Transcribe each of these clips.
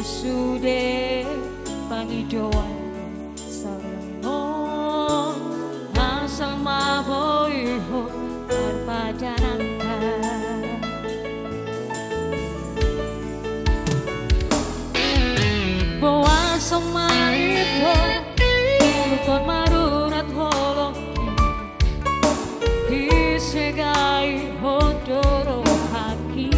sude pangidoan salmo asal maboiho perpadanangka bawa somaito lukon marunat holong disegai hodoro haki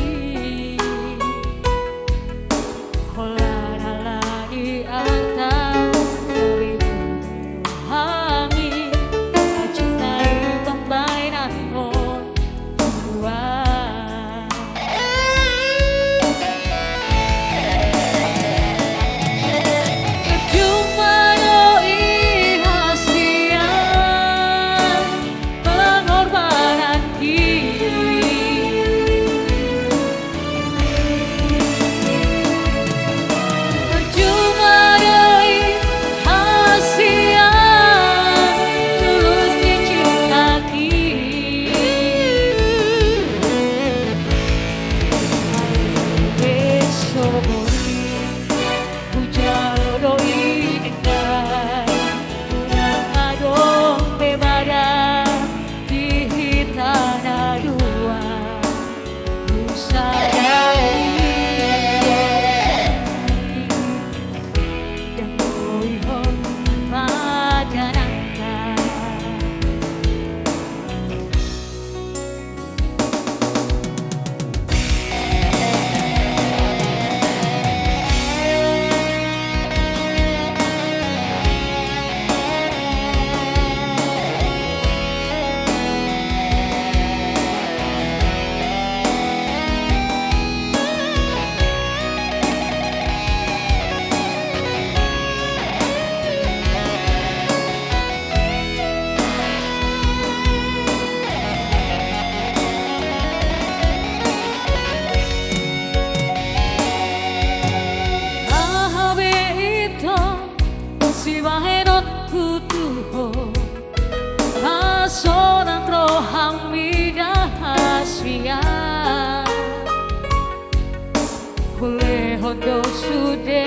Hondo sude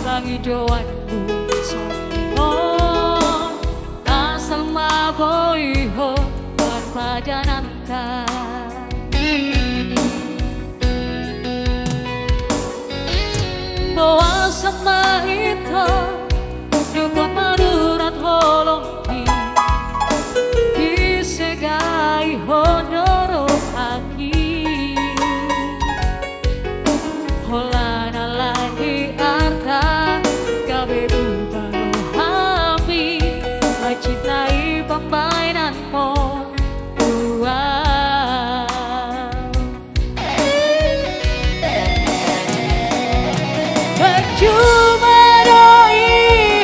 pangidoanku sono asal maboiho perpadanangka bawa sama itu dukun madurat holongi disegai honoro haki holana lagi arta gabe bubalo hami mencintai pemainanmu percuma doi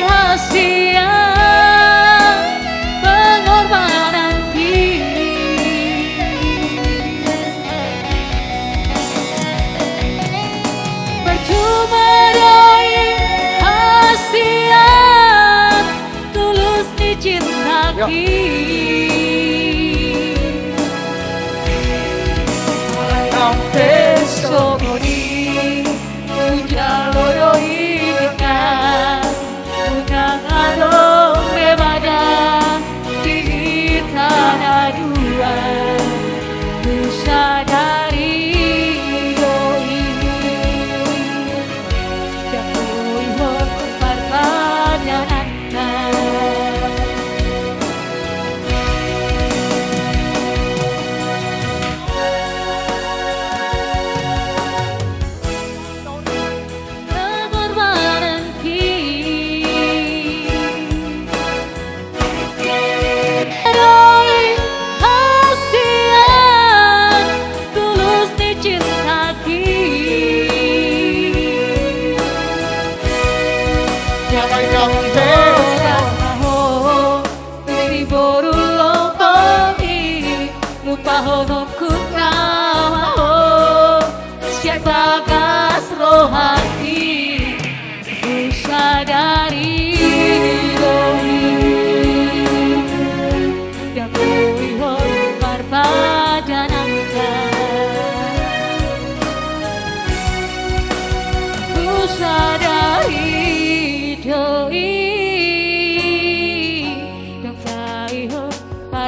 hasia pengorbanan diri percuma doi hasia tulus dicintaki sampai sogoni jaloro ikan unang adong bebada di tanah dua bisa dari doi dan doi perpadanangka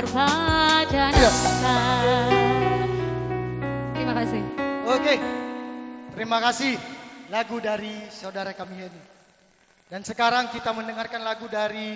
pada Iya. nama. Terima kasih. Oke, terima kasih lagu dari saudara kami ini. Dan sekarang kita mendengarkan lagu dari